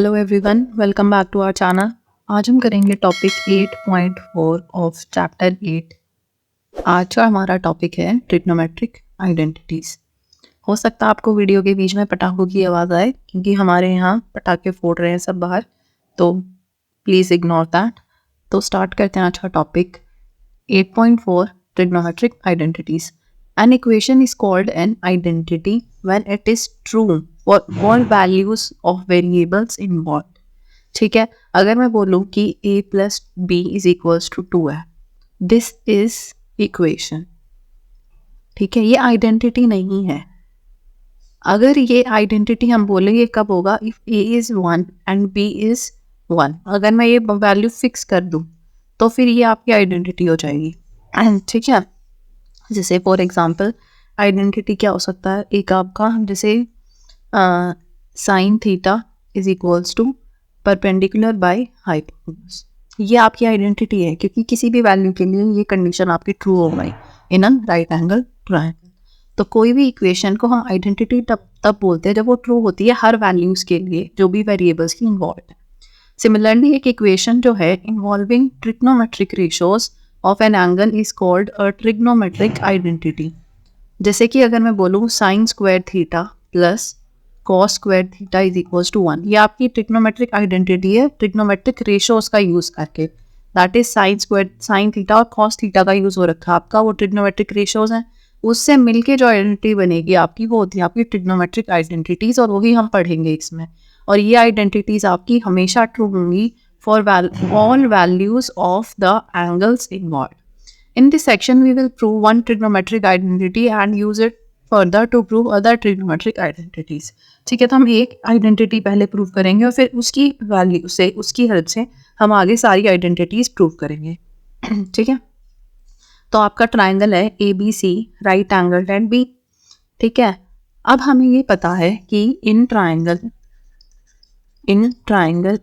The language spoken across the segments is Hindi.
Hello everyone, welcome back to our channel. आज हम करेंगे टॉपिक 8.4 ऑफ चैप्टर 8। आज का हमारा टॉपिक है ट्रिग्नोमेट्रिक आइडेंटिटीज़। हो सकता है आपको वीडियो के बीच में पटाखों की आवाज़ आए क्योंकि हमारे यहाँ पटाखे फोड़ रहे हैं सब बाहर, तो प्लीज़ इग्नोर दैट। तो स्टार्ट करते हैं आज का topic 8.4 trigonometric identities. An equation is called an identity when it is true for all values of variables involved। ठीक है, अगर मैं बोलूँ कि a plus B is equals to 2 है, दिस इज इक्वेशन। ठीक है, ये आइडेंटिटी नहीं है। अगर ये आइडेंटिटी हम बोलेंगे कब होगा, if a is 1 and b is 1। अगर मैं ये वैल्यू फिक्स कर दूँ तो फिर ये आपकी आइडेंटिटी हो जाएगी। ठीक है, जैसे फॉर एग्जांपल आइडेंटिटी क्या हो सकता है, एक आपका जैसे sine theta is equals to perpendicular by hypotenuse. ये आपकी आइडेंटिटी है क्योंकि किसी भी वैल्यू के लिए ये कंडीशन आपकी ट्रू हो गई इन अ राइट एंगल ट्रायंगल। तो कोई भी इक्वेशन को हम आइडेंटिटी तब बोलते हैं जब वो ट्रू होती है हर वैल्यूज के लिए जो भी वेरिएबल्स की इन्वॉल्व है। सिमिलरली एक इक्वेशन जो है involving trigonometric ratios of an angle is called a trigonometric identity. जैसे कि अगर मैं बोलूँ sine square theta plus cos square theta is equals to 1, ये आपकी ट्रिग्नोमेट्रिक आइडेंटिटी है ट्रिग्नोमेट्रिक रेशियोज का यूज़ करके। दैट इज साइन थीटा और कॉस थीटा का यूज़ हो रखा है आपका, वो ट्रिग्नोमेट्रिक रेशियोज हैं। उससे मिलके जो आइडेंटिटी बनेगी आपकी वो होती है आपकी ट्रिग्नोमेट्रिक आइडेंटिटीज़, और वही हम पढ़ेंगे इसमें। और ये आइडेंटिटीज़ आपकी हमेशा ट्रू होंगी for all values of the angles involved. In this section, we will prove one trigonometric identity and use it further to prove other trigonometric identities. ठीक है, तो हम एक आइडेंटिटी पहले प्रूव करेंगे और फिर उसकी वैल्यू से, उसकी हेल्प से हम आगे सारी आइडेंटिटीज प्रूव करेंगे। ठीक है, तो आपका ट्राइंगल है ABC, right angle and B. ठीक है, अब हमें ये पता है कि इन ट्राइंगल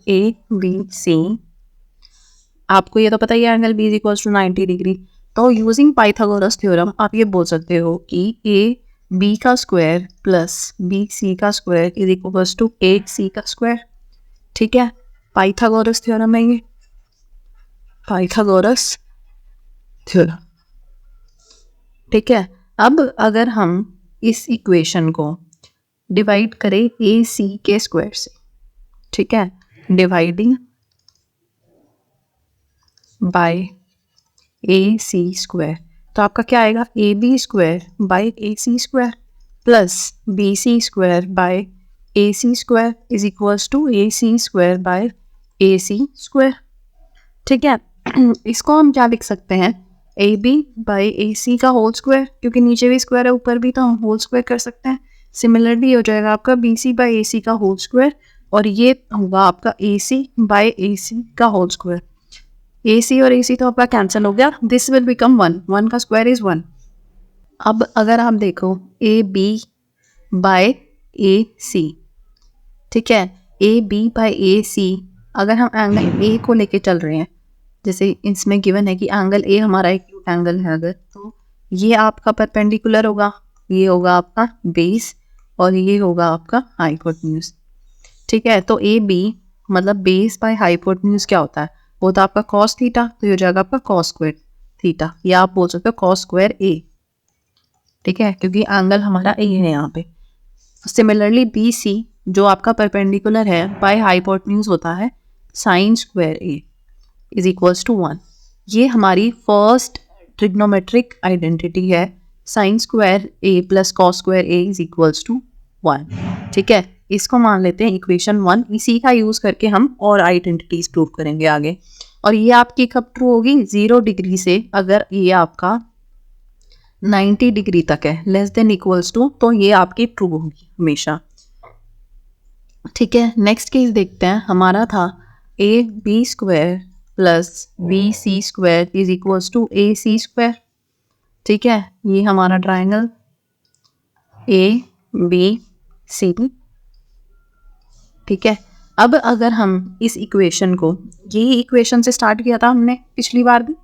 ABC, आपको ये तो पता ही है angle B is equals to 90 degree. तो यूजिंग पाइथागोरस थ्योरम आप ये बोल सकते हो कि AB का स्क्वायर प्लस BC का square is equals to 8C का स्क्वायर। ठीक है, पाइथागोरस थ्योरम है ये, पाइथागोरस थ्योरम। ठीक है, अब अगर हम इस इक्वेशन को डिवाइड करें AC के स्क्वायर से, ठीक है, डिवाइडिंग बाय AC स्क्वायर, तो आपका क्या आएगा, AB square by AC square plus BC square by AC square is equals to AC square by AC square. ठीक है, इसको हम क्या लिख सकते हैं, AB बाय AC का होल स्क्वायर, क्योंकि नीचे भी स्क्वायर है ऊपर भी, तो हम होल स्क्वायर कर सकते हैं। सिमिलरली हो जाएगा आपका BC बाय AC का होल स्क्वायर, और ये होगा आपका AC बाय AC का होल स्क्वायर। AC और AC तो आपका कैंसिल हो गया, दिस विल बिकम 1, 1 का स्क्वायर इज 1। अब अगर आप देखो AB बाय AC, ठीक है, AB बाय AC, अगर हम एंगल A को लेके चल रहे हैं, जैसे इसमें गिवन है कि एंगल A हमारा एक्यूट एंगल है, अगर तो ये आपका परपेंडिकुलर होगा, ये होगा आपका बेस और ये होगा आपका हाइपोटेन्यूज। ठीक है, तो AB मतलब बेस बाय हाइपोटेन्यूज क्या होता है, वो तो आपका कॉस थीटा, तो ये हो जाएगा आपका कॉस स्क्वायर थीटा, या आप बोल सकते हो कॉस स्क्वायर A। ठीक है, क्योंकि एंगल हमारा A है यहाँ पे। सिमिलरली BC जो आपका परपेंडिकुलर है बाय हाइपोटेन्यूज होता है sine square A is equals to 1। ये हमारी फर्स्ट ट्रिग्नोमेट्रिक आइडेंटिटी है, sine square A plus cos square A is equals to 1। ठीक है, इसको मान लेते हैं इक्वेशन 1। इसी का यूज करके हम और आइडेंटिटीज प्रूव करेंगे आगे। और ये आपकी कब ट्रू होगी, 0 डिग्री से अगर ये आपका 90 डिग्री तक है, लेस देन इक्वल्स टू, तो ये आपकी ट्रू होगी हमेशा। ठीक है, नेक्स्ट केस देखते हैं। हमारा था AB square plus BC square is equals to AC square. ठीक है, ये हमारा ट्राइंगल ABC। ठीक है, अब अगर हम इस इक्वेशन को, यही इक्वेशन से स्टार्ट किया था हमने पिछली बार भी,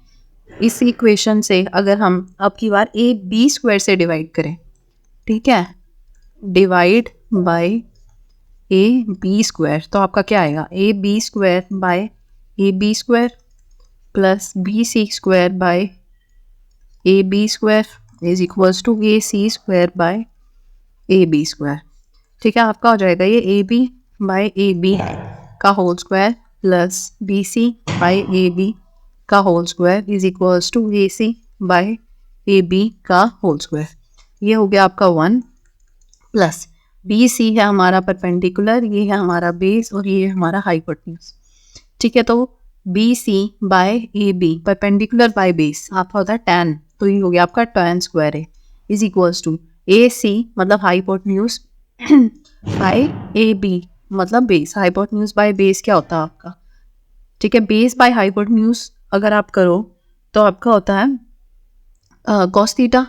इस इक्वेशन से अगर हम अब की बार AB स्क्वायर से डिवाइड करें, ठीक है, divide by A B square, तो आपका क्या आएगा a B square by A B square plus B C square by A B square is equals to A C square by A B square. ठीक है, आपका हो जाएगा ये a b by A B का whole square plus B C by A B का whole square is equals to A C by A B का होल स्क्वायर। ये हो गया आपका 1 प्लस बी सी है हमारा परपेंडिकुलर, ये है हमारा बेस और ये है हमारा हाइपोटेन्यूज। ठीक है, तो B C by A B perpendicular by base आपका होता है tan, तो ये हो गया आपका tan स्क्वायर है इज इक्वल्स टू ए सी मतलब हाइपोटेन्यूज बाय ए बी मतलब बेस। हाइपोटेन्यूज बाय बेस क्या होता है आपका, ठीक है, बेस बाय हाइपोटेन्यूज अगर आप करो तो आपका होता है कॉस थीटा।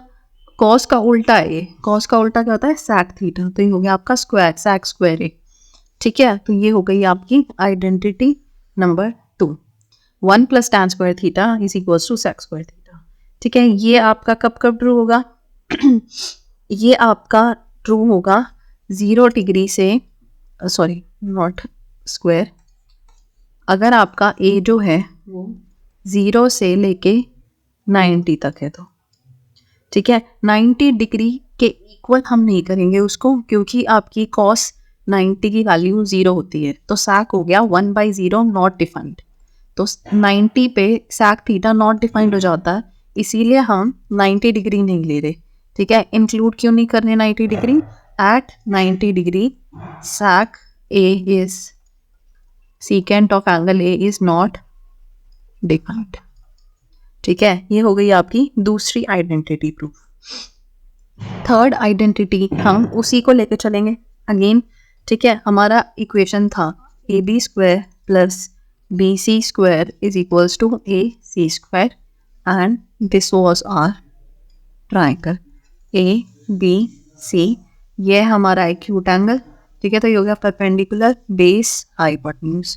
कॉस का उल्टा है ये, कॉस का उल्टा क्या होता है सैक थीटा, तो ये हो गया आपका स्क्वायर सैक स्क्वायर है। ठीक है, तो ये हो गई आपकी identity number 2, 1 plus tan square theta is equals to sec square theta. ठीक है, ये आपका कब कब ट्रू होगा ये आपका ट्रू होगा 0 डिग्री से, सॉरी नॉट स्क्वायर, अगर आपका ए जो है वो 0 से लेके 90 तक है तो। ठीक है, 90 डिग्री के इक्वल हम नहीं करेंगे उसको, क्योंकि आपकी cos 90 की वैल्यू 0 होती है, तो sec हो गया 1/0 नॉट डिफाइंड, तो 90 पे sec थीटा नॉट डिफाइंड हो जाता है, इसीलिए हम 90 डिग्री नहीं ले रहे। ठीक है, इंक्लूड क्यों नहीं करने 90 degree, at 90 degree sec A is secant of angle A is not defined। ठीक है, ये हो गई आपकी दूसरी आइडेंटिटी प्रूफ। थर्ड आइडेंटिटी हम उसी को लेकर चलेंगे अगेन। ठीक है, हमारा इक्वेशन था A B square plus B C square is equals to A C square and this was our triangle A B C, ये हमारा एक्यूट एंगल। ठीक है, तो ये हो गया परपेंडिकुलर बेस हाइपोटेन्यूज।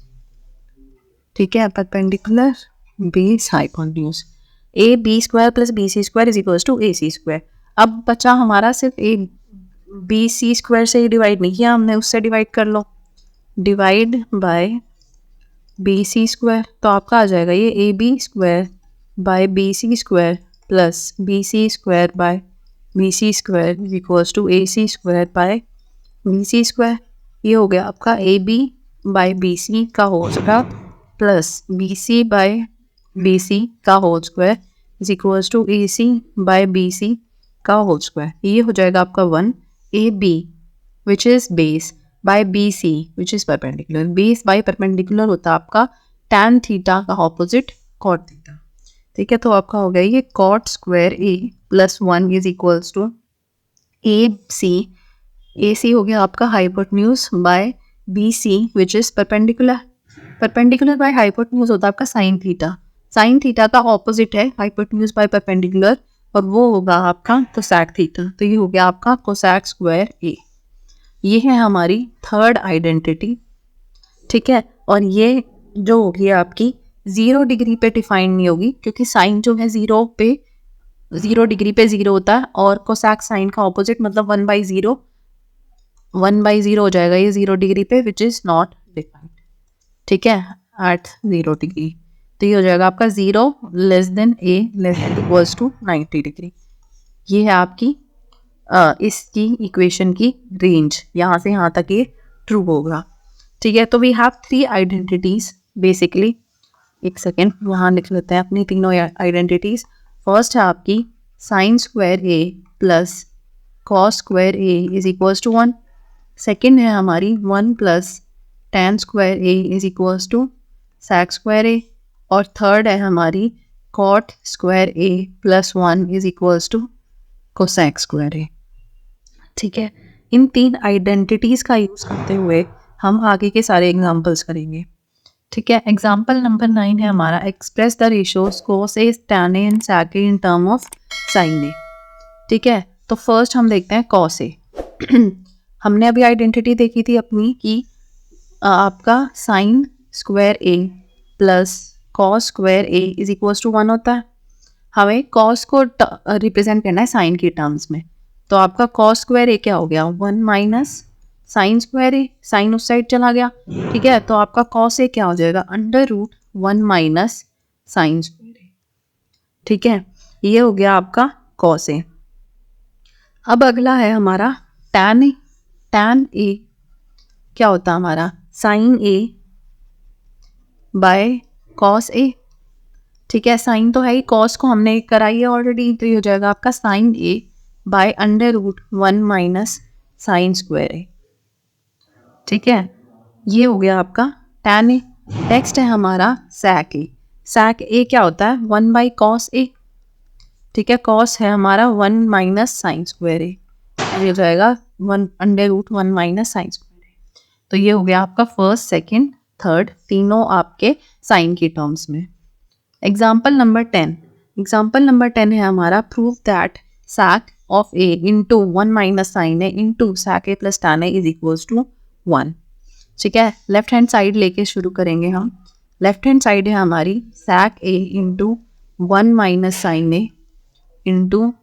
ठीक है, perpendicular base hypotenuse A B square plus B C square is equals to A C square. अब बचा हमारा सिर्फ ए बी सी स्क्वायर से ही डिवाइड नहीं किया हमने, उससे डिवाइड कर लो, divide by b C square, तो आपका आ जाएगा ये a B square by b C square plus B C square by b C square is equals to A C square by b C square. ये हो गया आपका a b by b c का whole square plus B C by b c का whole square is equals to A C by b c का होल स्क्वायर। ये हो जाएगा आपका 1 a b which is base by b c which is perpendicular. Base by perpendicular होता है आपका tan थीटा का ऑपोजिट कॉट थीटा। ठीक है, तो आपका हो गया ये cot square A plus 1 is equals to A c हो गया आपका hypotenuse by b c which is perpendicular. Perpendicular by hypotenuse होता है आपका साइन थीटा, साइन थीटा का ऑपोजिट है हाइपोटेन्यूज बाय परपेंडिकुलर और वो होगा आपका कोसैक थीटा, तो ये हो गया आपका कोसैक स्क्वायर ए। ये है हमारी थर्ड आइडेंटिटी। ठीक है, और ये जो होगी आपकी 0 डिग्री पे डिफाइंड नहीं होगी, क्योंकि साइन जो है 0 डिग्री पे 0 होता है और कोसैक साइन का ऑपोजिट मतलब 1/0 हो जाएगा ये 0 डिग्री पे विच इज नॉट डिफाइंड। ठीक है, एट 0 डिग्री, तो ये हो जाएगा आपका 0 less than A less than equals to 90 degree. ये है आपकी इसकी इक्वेशन की रेंज, यहाँ से यहाँ तक ये ट्रू होगा। ठीक है, तो वी हैव 3 आइडेंटिटीज बेसिकली। एक सेकेंड वहाँ लिख लेते हैं अपनी तीनों आइडेंटिटीज। फर्स्ट है आपकी sine square A plus cos square A is equals to 1। Second है हमारी 1 plus tan square A is equals to sec square a, और थर्ड है हमारी cot square A plus 1 is equals to cosec square ए। ठीक है, इन 3 आइडेंटिटीज़ का यूज़ करते हुए हम आगे के सारे एग्जांपल्स करेंगे। ठीक है, एग्जांपल नंबर 9 है हमारा express the ratios cos A tan A and sec A in term of sin ए। ठीक है, तो फर्स्ट हम देखते हैं cos ए। हमने अभी आइडेंटिटी देखी थी अपनी कि आपका sine square A plus cos square A is equals to 1 होता है। हमें कॉस को रिप्रेजेंट करना है साइन के टर्म्स में, तो आपका कॉस स्क्वायर ए क्या हो गया 1 माइनस साइन स्क्वायर ए, साइन उस साइड चला गया, ठीक है, तो आपका कॉस ए क्या हो जाएगा, under root 1 minus sine square ए, ठीक है, ये हो गया आपका कॉस ए। अब अगला है हमारा टैन ए। टैन ए क्या होता है हमारा, sign A bye cos A, ठीक है, साइन तो है ही, कॉस को हमने कराई है ऑलरेडी, तो ये हो जाएगा आपका sine A by under root 1 minus sine square ए, ठीक है, ये हो गया आपका टैन ए। नेक्स्ट है हमारा सैक ए। सैक ए क्या होता है, 1 बाई कॉस ए, ठीक है, कॉस है हमारा 1 माइनस साइन स्क्वायर ए, ये हो जाएगा 1 under root 1 minus sine square A. तो ये हो गया आपका फर्स्ट, सेकंड, थर्ड, तीनों आपके साइन की टर्म्स में। Example number 10। एग्जाम्पल नंबर 10 है हमारा, prove that sec of A into 1 minus sine A into sec A plus tan A is equals to 1, ठीक है। लेफ्ट हैंड साइड लेके शुरू करेंगे हम। लेफ्ट हैंड साइड है हमारी sec A into 1 minus sine A into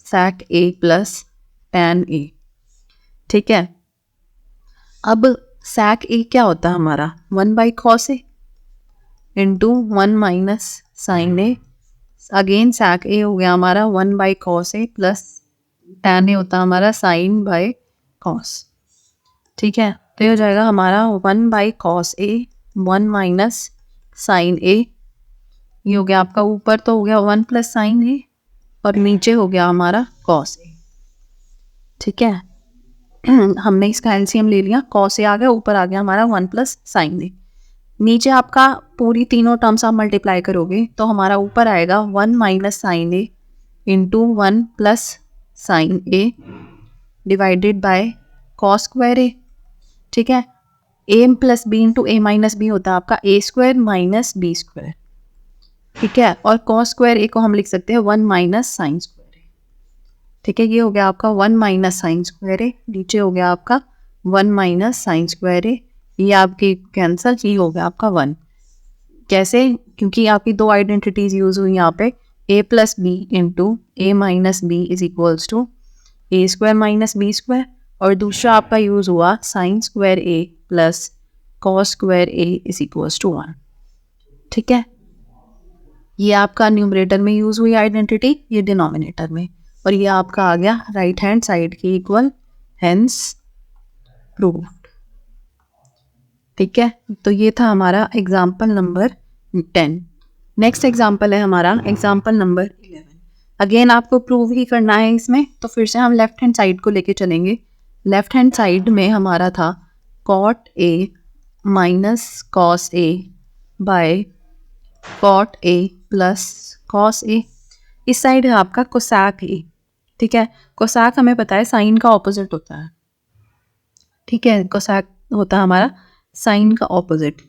sec A plus tan A, ठीक है। अब सैक ए क्या होता है हमारा, 1 by cos A into 1 minus sine A, again sec A हो गया हमारा 1 by cos A plus tan A होता है हमारा साइन बाय कॉस, ठीक है, तो ये हो जाएगा हमारा 1 by cos A 1 minus sine A, ये हो गया आपका, ऊपर तो हो गया 1 प्लस साइन ए और नीचे हो गया हमारा कॉस ए, ठीक है। हमने इसका एलसीएम ले लिया, कॉस ए आ गया, ऊपर आ गया हमारा 1 प्लस साइन ए, नीचे आपका पूरी तीनों टर्म्स आप मल्टीप्लाई करोगे तो हमारा ऊपर आएगा 1 minus sine A into 1 plus sine A divided by cos square ए, ठीक है। A plus B into A minus B होता है आपका A square minus B square, ठीक है, और कॉस स्क्वायर ए को हम लिख सकते हैं 1 माइनस साइन स्क्वायर ए, ठीक है, ये हो गया आपका 1 माइनस साइन स्क्वायर ए, नीचे हो गया आपका 1 माइनस साइन स्क्वायर ए, ये आपकी कैंसल, ये हो गया आपका 1। कैसे, क्योंकि आपकी दो आइडेंटिटीज यूज हुई यहाँ पे, A plus B into A minus B is equals to A square minus B square, और दूसरा आपका यूज हुआ sine square A plus cos square A is equals to 1, ठीक है। ये आपका न्यूमरेटर में यूज हुई आइडेंटिटी, ये डिनोमिनेटर में, और ये आपका आ गया राइट हैंड साइड की इक्वल, हेंस प्रूव्ड, ठीक है। तो ये था हमारा एग्जाम्पल नंबर 10। नेक्स्ट एग्जाम्पल है हमारा एग्जाम्पल नंबर 11। अगेन आपको प्रूव ही करना है इसमें, तो फिर से हम लेफ्ट हैंड साइड को लेके चलेंगे। लेफ्ट हैंड साइड में हमारा था cot A minus cos A by cot A plus cos A, इस साइड है आपका कोसैक ए, ठीक है। कोसैक हमें पता है साइन का ऑपोजिट होता है, ठीक है, कोसैक होता है हमारा साइन का ऑपोजिट।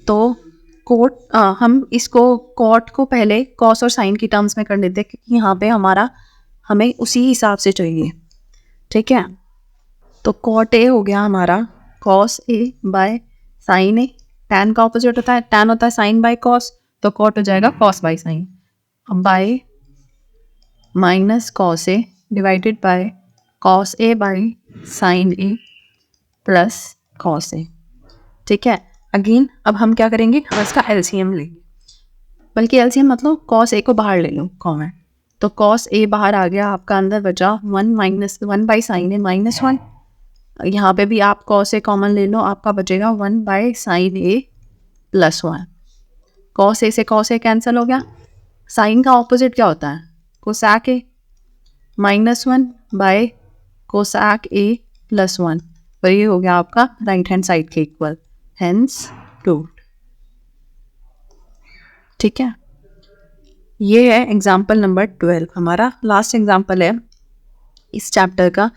तो कोट हम इसको कॉट को पहले कॉस और साइन की टर्म्स में कर लेते हैं, क्योंकि यहाँ पे हमारा हमें उसी हिसाब से चाहिए, ठीक है। तो कॉट ए हो गया हमारा cos A by sine A, tan का ऑपोजिट होता है, टैन होता है साइन बाय कॉस, तो कॉट हो जाएगा cos by sine, by minus cos A divided by cos A by sine A plus cos A, ठीक है। अगेन अब हम क्या करेंगे, हम इसका एलसीएम लेंगे, बल्कि एलसीएम मतलब कॉस ए को बाहर ले लो कॉमन, तो कॉस ए बाहर आ गया, आपका अंदर बचा 1 minus 1 by sine A minus 1, यहाँ पे भी आप कॉस ए कॉमन ले लो, आपका बचेगा 1 by sine A plus 1, cos A से कॉस ए कैंसिल हो गया। साइन का ऑपोजिट क्या होता है, cosec A, -1 by cosec A plus 1, और ये हो गया आपका राइट हैंड साइड के इक्वल, हेंस प्रूव्ड, ठीक है। ये है एग्जाम्पल नंबर 12, हमारा लास्ट एग्जाम्पल है इस चैप्टर का।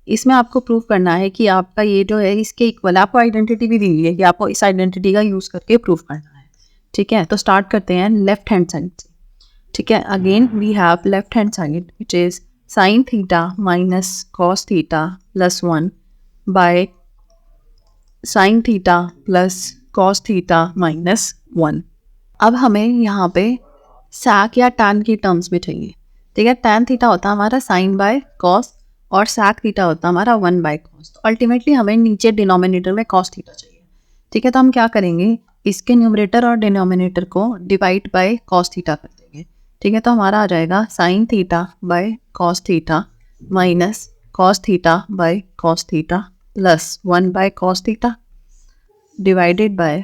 इसमें आपको प्रूव करना है कि आपका ये जो है इसके इक्वल, आपको आइडेंटिटी भी दी हुई है कि आपको इस आइडेंटिटी का यूज़ करके प्रूव करना है, ठीक है। तो स्टार्ट करते हैं लेफ्ट हैंड साइड से, ठीक है। Again we have left hand side which is sine theta minus cos theta plus 1 by sine theta plus cos theta minus 1। अब हमें यहाँ पे सैक या टैन की टर्म्स में चाहिए, ठीक है। टैन थीटा होता है हमारा साइन बाय कॉस, और sec थीटा होता है हमारा 1 बाय कॉस। तो अल्टीमेटली हमें नीचे डिनोमिनेटर में cos थीटा चाहिए। ठीक है, तो हम क्या करेंगे, इसके न्यूमरेटर और डिनोमिनेटर को डिवाइड बाय cos थीटा कर देंगे। ठीक है, तो हमारा आ जाएगा sin theta by cos theta minus cos theta by cos theta plus 1 by cos theta divided by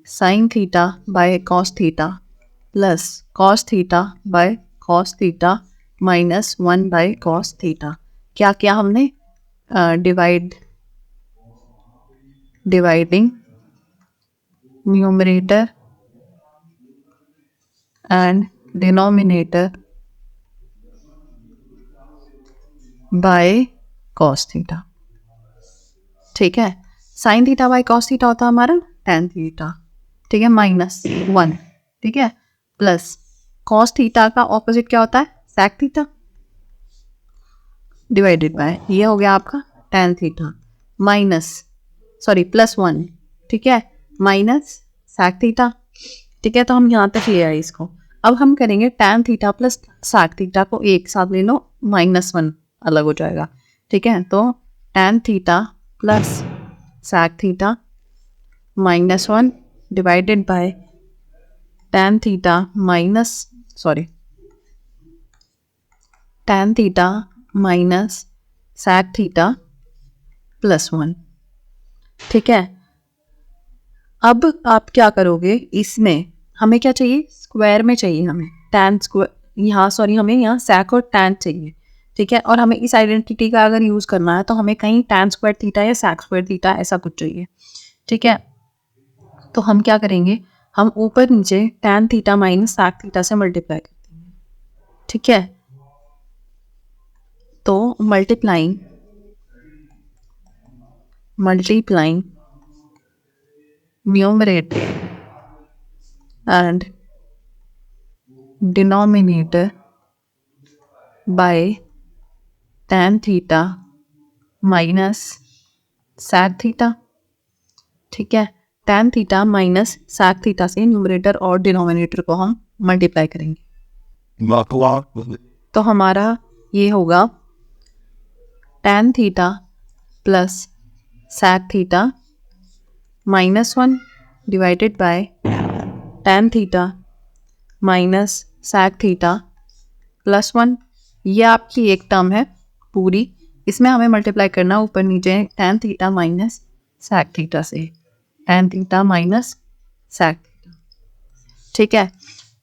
sin theta by cos theta plus cos theta by cos theta minus 1 by cos theta. क्या किया हमने, dividing numerator and denominator by cos theta. ठीक है, sin theta by cos theta होता है हमारा tan थीटा। ठीक है, माइनस 1। ठीक है, प्लस cos थीटा का ऑपोजिट क्या होता है, sec थीटा डिवाइडेड बाय ये हो गया आपका tan थीटा माइनस प्लस 1। ठीक है, माइनस sec थीटा। ठीक है, तो हम यहाँ तक ले आए इसको। अब हम करेंगे tan theta plus sec theta को एक साथ ले लो, -1 अलग हो जाएगा। ठीक है, तो tan theta plus sec theta -1 divided by tan theta minus sec theta plus 1। ठीक है, अब आप क्या करोगे, इसमें हमें क्या चाहिए, स्क्वायर में चाहिए हमें tan स्क्वायर, हमें यहाँ sec और tan चाहिए। ठीक है, और हमें इस आइडेंटिटी का अगर यूज़ करना है तो हमें कहीं tan स्क्वायर थीटा या sec स्क्वायर थीटा ऐसा कुछ चाहिए। ठीक है, तो हम क्या करेंगे, हम ऊपर नीचे tan theta minus sec theta से मल्टीप्लाई कर देंगे। ठीक है, तो multiplying numerator and denominator bye tan theta minus sec theta. ठीक है, tan theta minus sec theta से न्यूमरेटर और डिनोमिनेटर को हम मल्टीप्लाई करेंगे। तो हमारा ये होगा tan theta plus sec theta -1 divided by tan theta minus sec theta plus 1। ये आपकी एक टर्म है पूरी, इसमें हमें मल्टीप्लाई करना ऊपर नीचे tan theta minus sec theta से, tan theta minus sec theta. ठीक है,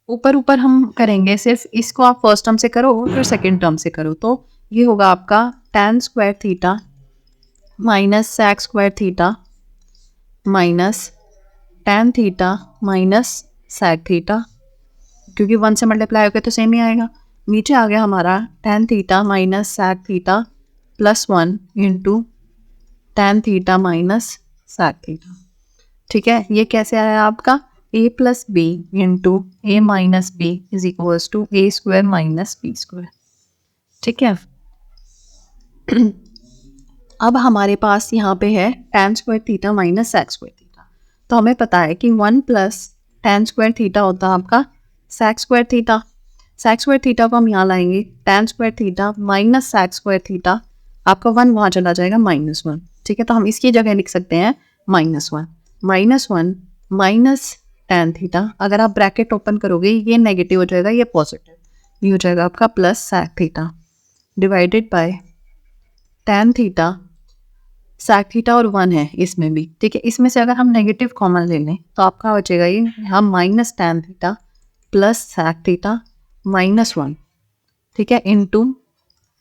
ऊपर हम करेंगे, सिर्फ इसको आप फर्स्ट टर्म से करो फिर सेकंड टर्म से करो, तो ये होगा आपका tan square theta minus sec square theta minus tan theta minus sec theta, क्योंकि 1 से मल्टीप्लाई होकर तो सेम ही आएगा। नीचे आ गया हमारा tan theta minus sec theta plus 1 into tan theta minus sec theta. ठीक है, ये कैसे आया आपका, a plus B into A minus B is equals to A square minus B square. ठीक है, अब हमारे पास यहाँ पे है tan square theta minus sec square theta, तो हमें पता है कि 1 प्लस tan स्क्वायर थीटा होता है आपका sec square theta. sec square theta को हम यहाँ लाएंगे, tan square theta minus sec square theta, आपका 1 वहाँ चला जाएगा -1। ठीक है, तो हम इसकी जगह लिख सकते हैं -1 माइनस tan थीटा। अगर आप ब्रैकेट ओपन करोगे ये नेगेटिव हो जाएगा, ये पॉजिटिव, ये हो जाएगा आपका plus sec theta divided bye tan theta, sec theta और 1 है इसमें भी। ठीक है, इसमें से अगर हम नेगेटिव कॉमन ले लें तो आपका बचेगा ये हम minus tan theta plus sec theta -1। ठीक है, into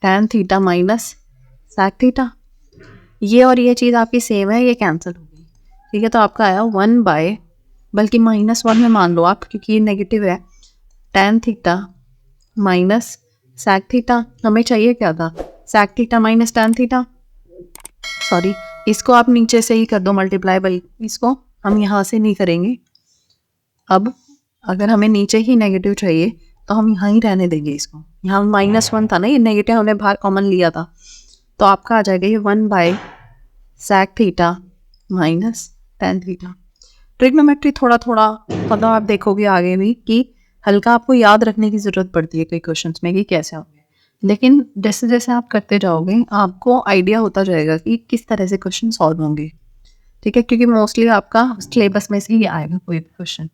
tan theta minus sec theta. ये और ये चीज़ आपकी सेम है, ये कैंसिल हो गई। ठीक है, तो आपका आया 1 बाय, बल्कि -1 में मान लो आप क्योंकि ये नेगेटिव है, tan theta minus sec theta. हमें चाहिए क्या था, sec theta minus tan theta. इसको आप नीचे से ही कर दो मल्टीप्लाई, बल्कि इसको हम यहाँ से नहीं करेंगे। अब अगर हमें नीचे ही नेगेटिव चाहिए तो हम यहाँ ही रहने देंगे इसको, यहाँ -1 था ना, ये नेगेटिव हमने बाहर कॉमन लिया था, तो आपका आ जाएगा ये 1 by sec theta minus tan theta. Trigonometry थोड़ा मतलब आप देखोगे आगे भी कि हल्का आपको याद रखने की ज़रूरत पड़ती है कई क्वेश्चंस में कि कैसे होंगे। लेकिन जैसे जैसे आप करते जाओगे आपको आइडिया होता जाएगा कि किस तरह से क्वेश्चन सॉल्व होंगे, ठीक है, क्योंकि मोस्टली आपका सिलेबस में से ही आएगा कोई भी क्वेश्चन,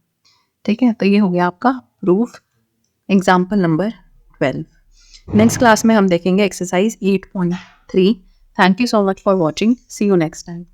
ठीक है। तो ये हो गया आपका proof example number 12। Next class में हम देखेंगे exercise 8.3। Thank you so much for watching, see you next time.